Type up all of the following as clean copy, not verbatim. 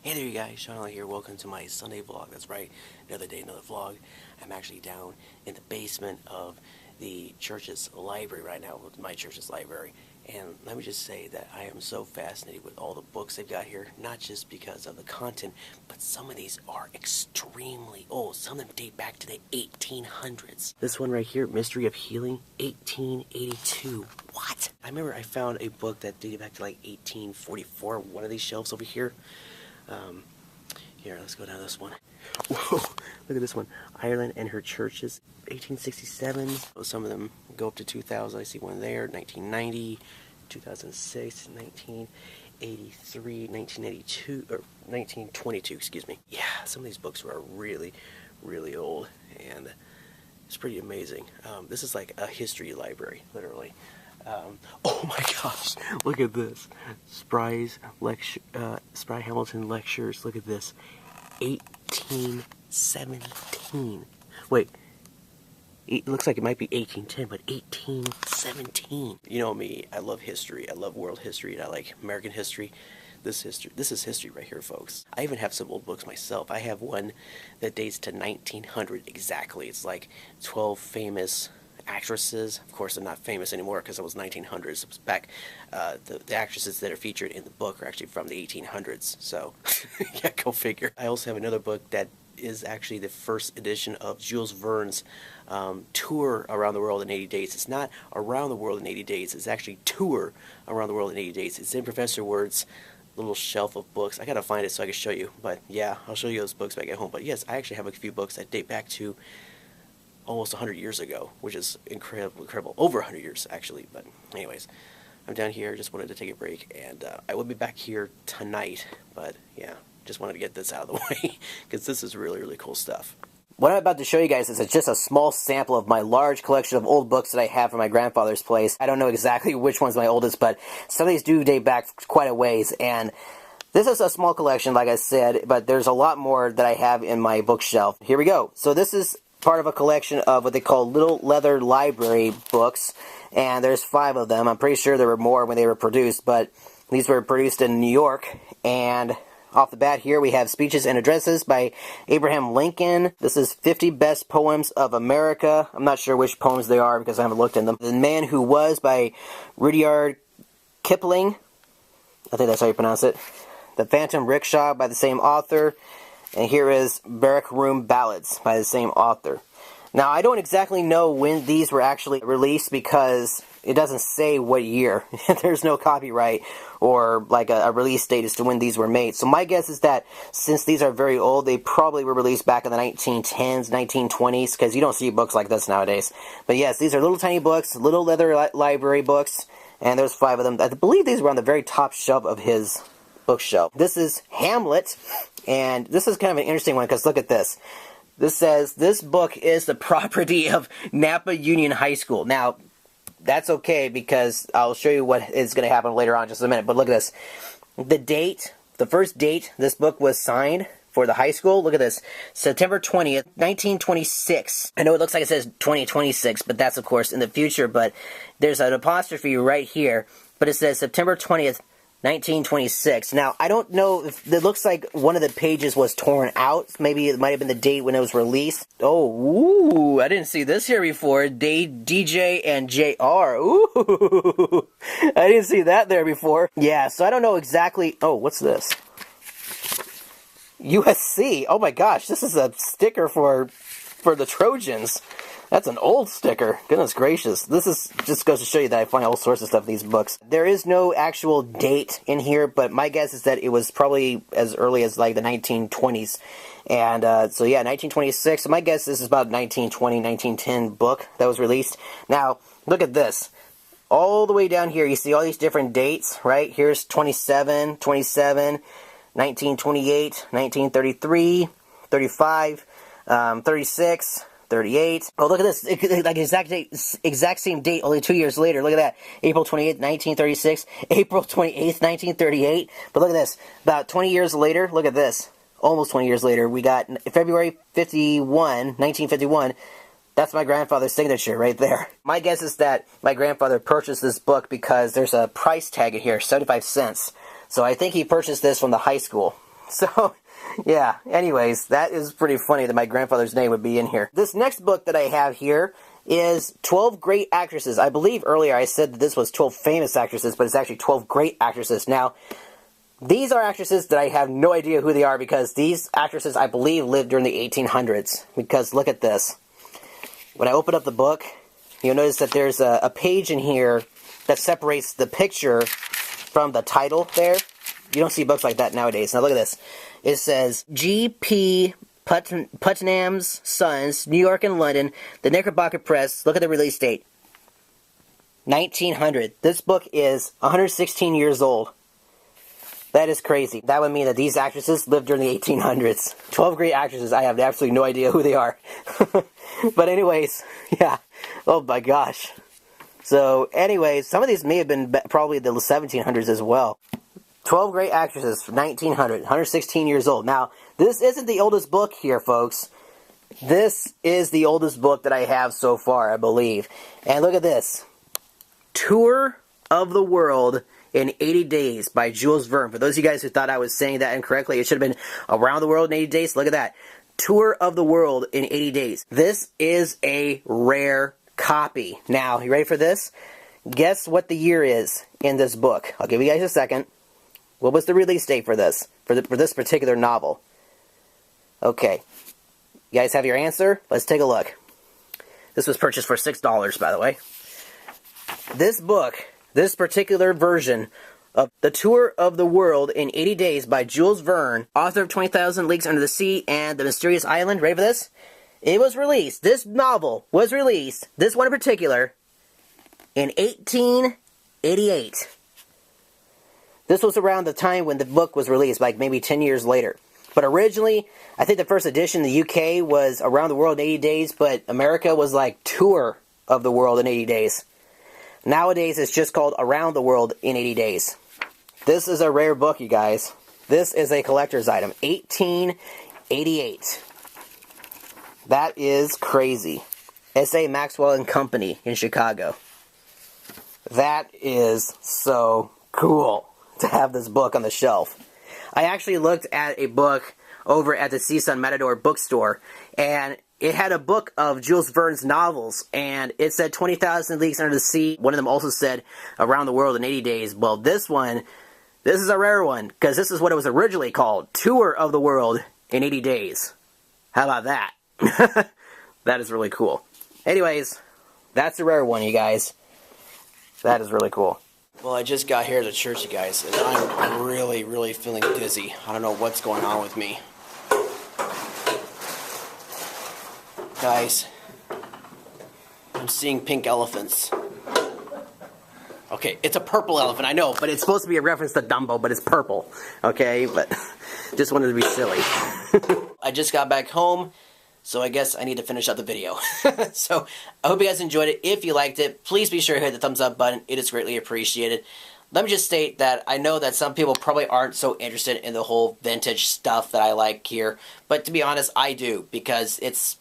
Hey there you guys, Shaun here. Welcome to my Sunday vlog. That's right, another day, another vlog. I'm actually down in the basement of the church's library right now, with my church's library. And let me just say that I am so fascinated with all the books they've got here, not just because of the content, but some of these are extremely old. Some of them date back to the 1800s. This one right here, Mystery of Healing, 1882. What? I remember I found a book that dated back to like 1844, one of these shelves over here. Here, let's go down this one. Whoa, look at this one. Ireland and Her Churches, 1867. Some of them go up to 2000. I see one there, 1990, 2006, 1983, 1982, or 1922, excuse me. Yeah, some of these books are really, really old, and it's pretty amazing. This is like a history library, literally. Oh my gosh, look at this. Spry Hamilton Lectures, look at this. 1817. Wait, it looks like it might be 1810, but 1817. You know me, I love history. I love world history, and I like American history. This is history right here, folks. I even have some old books myself. I have one that dates to 1900 exactly. It's like 12 famous actresses. Of course, they're not famous anymore because it was 1900s. It was back. The actresses that are featured in the book are actually from the 1800s. So, yeah, go figure. I also have another book that is actually the first edition of Jules Verne's tour around the world in 80 days. It's not around the world in 80 days. It's actually tour around the world in 80 days. It's in Professor Word's little shelf of books. I gotta find it so I can show you. But yeah, I'll show you those books back at home. But yes, I actually have a few books that date back to almost 100 years ago, which is incredible. Over 100 years, actually. But anyways, I'm down here. Just wanted to take a break, and I will be back here tonight. But yeah, just wanted to get this out of the way, because this is really, really cool stuff. What I'm about to show you guys is just a small sample of my large collection of old books that I have from my grandfather's place. I don't know exactly which one's my oldest, but some of these do date back quite a ways, and this is a small collection, like I said, but there's a lot more that I have in my bookshelf. Here we go. So this is part of a collection of what they call little leather library books, and there's 5 of them. I'm pretty sure there were more when they were produced, but these were produced in New York. And off the bat here we have Speeches and Addresses by Abraham Lincoln. This is 50 Best Poems of America. I'm not sure which poems they are because I haven't looked in them. The Man Who Was by Rudyard Kipling. I think that's how you pronounce it. The Phantom Rickshaw by the same author. And here is Barrack Room Ballads by the same author. Now, I don't exactly know when these were actually released because it doesn't say what year. There's no copyright or like a release date as to when these were made. So my guess is that since these are very old, they probably were released back in the 1910s, 1920s, because you don't see books like this nowadays. But yes, these are little tiny books, little leather library books, and there's 5 of them. I believe these were on the very top shelf of his bookshelf. This is Hamlet, and this is kind of an interesting one because look at this. This says, this book is the property of Napa Union High School. Now, that's okay because I'll show you what is going to happen later on in just a minute, but look at this. The date, the first date this book was signed for the high school, look at this, September 20th, 1926. I know it looks like it says 2026, but that's of course in the future, but there's an apostrophe right here, but it says September 20th, 1926. Now, I don't know if it looks like one of the pages was torn out. Maybe it might have been the date when it was released. Oh, ooh, I didn't see this here before. DJ and JR. Ooh, I didn't see that there before. Yeah, so I don't know exactly. Oh, what's this? USC. Oh my gosh, this is a sticker for the Trojans. That's an old sticker. Goodness gracious. This is just goes to show you that I find all sorts of stuff in these books. There is no actual date in here, but my guess is that it was probably as early as like the 1920s. And so yeah, 1926. So my guess this is about 1920, 1910 book that was released. Now, look at this. All the way down here, you see all these different dates, right? Here's 27, 1928, 1933, 35, 36, 38. Oh, look at this. Like exact same date, only 2 years later. Look at that. April 28th, 1936. April 28th, 1938. But look at this. About 20 years later, look at this. Almost 20 years later, we got February 1951. That's my grandfather's signature right there. My guess is that my grandfather purchased this book because there's a price tag in here, 75 cents. So I think he purchased this from the high school. So, yeah, anyways, that is pretty funny that my grandfather's name would be in here. This next book that I have here is 12 Great Actresses. I believe earlier I said that this was 12 famous actresses, but it's actually 12 great actresses. Now, these are actresses that I have no idea who they are because these actresses, I believe, lived during the 1800s. Because look at this. When I open up the book, you'll notice that there's a page in here that separates the picture from the title there. You don't see books like that nowadays. Now look at this. It says, G.P. Putnam's Sons, New York and London, the Knickerbocker Press. Look at the release date. 1900. This book is 116 years old. That is crazy. That would mean that these actresses lived during the 1800s. 12 great actresses. I have absolutely no idea who they are. But anyways, yeah. Oh my gosh. So anyways, some of these may have been probably the 1700s as well. 12 great actresses from 1900, 116 years old. Now, this isn't the oldest book here, folks. This is the oldest book that I have so far, I believe. And look at this. Tour of the World in 80 Days by Jules Verne. For those of you guys who thought I was saying that incorrectly, it should have been Around the World in 80 Days. Look at that. Tour of the World in 80 Days. This is a rare copy. Now, you ready for this? Guess what the year is in this book. I'll give you guys a second. What was the release date for this? For this particular novel? Okay. You guys have your answer? Let's take a look. This was purchased for $6, by the way. This book, this particular version of The Tour of the World in 80 Days by Jules Verne, author of 20,000 Leagues Under the Sea and The Mysterious Island. Ready for this? It was released, this novel was released, this one in particular, in 1888. This was around the time when the book was released, like maybe 10 years later. But originally, I think the first edition in the UK was Around the World in 80 Days, but America was like Tour of the World in 80 Days. Nowadays, it's just called Around the World in 80 Days. This is a rare book, you guys. This is a collector's item. 1888. That is crazy. S.A. Maxwell and Company in Chicago. That is so cool to have this book on the shelf. I actually looked at a book over at the CSUN Matador bookstore, and it had a book of Jules Verne's novels, and it said 20,000 Leagues Under the Sea. One of them also said Around the World in 80 Days. Well, this is a rare one, because this is what it was originally called, Tour of the World in 80 Days. How about that? That is really cool. Anyways, that's a rare one, you guys. That is really cool. Well, I just got here to church, you guys, and I'm really, really feeling dizzy. I don't know what's going on with me. Guys, I'm seeing pink elephants. Okay, it's a purple elephant, I know, but it's supposed to be a reference to Dumbo, but it's purple. Okay, but just wanted to be silly. I just got back home, so I guess I need to finish up the video. So, I hope you guys enjoyed it. If you liked it, please be sure to hit the thumbs up button. It is greatly appreciated. Let me just state that I know that some people probably aren't so interested in the whole vintage stuff that I like here, but to be honest, I do, because it's,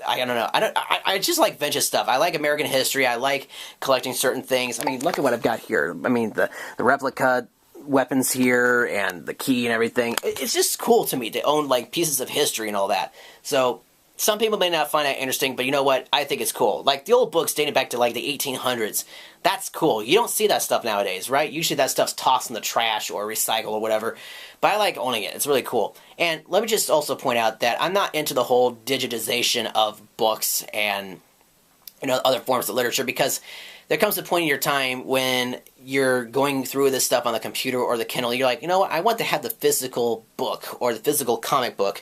I don't know, I just like vintage stuff. I like American history. I like collecting certain things. I mean, look at what I've got here. I mean, the replica weapons here and the key and everything. It's just cool to me to own like pieces of history and all that. So some people may not find that interesting, but you know what? I think it's cool. Like the old books dating back to like the 1800s. That's cool. You don't see that stuff nowadays, right? Usually that stuff's tossed in the trash or recycled or whatever. But I like owning it. It's really cool. And let me just also point out that I'm not into the whole digitization of books and, you know, other forms of literature, because there comes a point in your time when you're going through this stuff on the computer or the Kindle, you're like, you know what, I want to have the physical book or the physical comic book,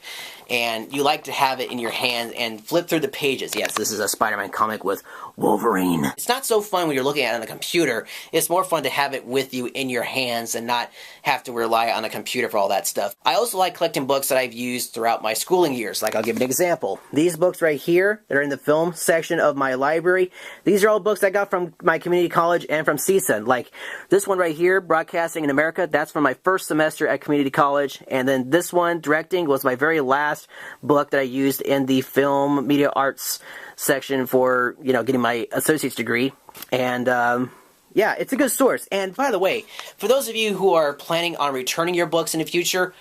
and you like to have it in your hand and flip through the pages. Yes, this is a Spider-Man comic with Wolverine. It's not so fun when you're looking at it on the computer. It's more fun to have it with you in your hands and not have to rely on a computer for all that stuff. I also like collecting books that I've used throughout my schooling years. Like, I'll give an example. These books right here that are in the film section of my library, these are all books I got from my community college and from CSUN. Like, this one right here, Broadcasting in America, that's from my first semester at community college. And then this one, Directing, was my very last book that I used in the film media arts section for, you know, getting my associate's degree. And, yeah, it's a good source. And by the way, for those of you who are planning on returning your books in the future,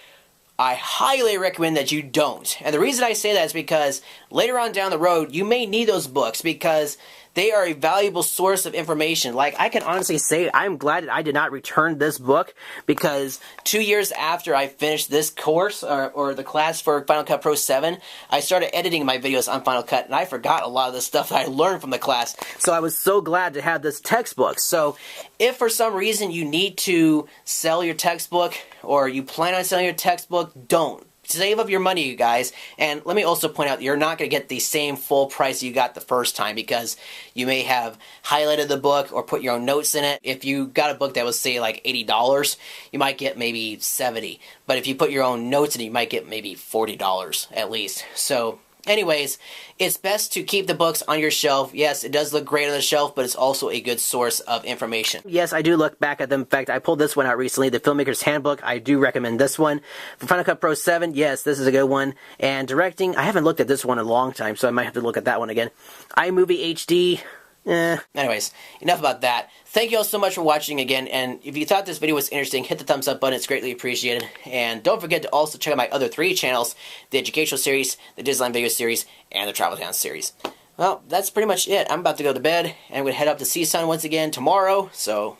I highly recommend that you don't. And the reason I say that is because later on down the road, you may need those books because they are a valuable source of information. Like, I can honestly say I'm glad that I did not return this book, because 2 years after I finished this course, or the class for Final Cut Pro 7, I started editing my videos on Final Cut, and I forgot a lot of the stuff that I learned from the class. So I was so glad to have this textbook. So if for some reason you need to sell your textbook, or you plan on selling your textbook, don't. Save up your money, you guys. And let me also point out, you're not going to get the same full price you got the first time, because you may have highlighted the book or put your own notes in it. If you got a book that was, say, like $80, you might get maybe $70. But if you put your own notes in it, you might get maybe $40 at least. So anyways, it's best to keep the books on your shelf. Yes, it does look great on the shelf, but it's also a good source of information. Yes, I do look back at them. In fact, I pulled this one out recently, the Filmmaker's Handbook. I do recommend this one. For Final Cut Pro 7, yes, this is a good one. And directing, I haven't looked at this one in a long time, so I might have to look at that one again. iMovie HD, Anyways, enough about that. Thank you all so much for watching again, and if you thought this video was interesting, hit the thumbs up button. It's greatly appreciated. And don't forget to also check out my other 3 channels, the Educational Series, the Design Video Series, and the Travel Town Series. Well, that's pretty much it. I'm about to go to bed, and I'm going to head up to CSUN once again tomorrow, so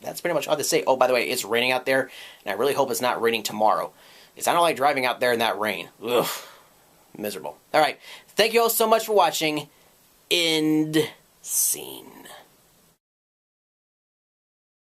that's pretty much all to say. Oh, by the way, it's raining out there, and I really hope it's not raining tomorrow, because I don't like driving out there in that rain. Ugh, miserable. Alright, thank you all so much for watching. End scene.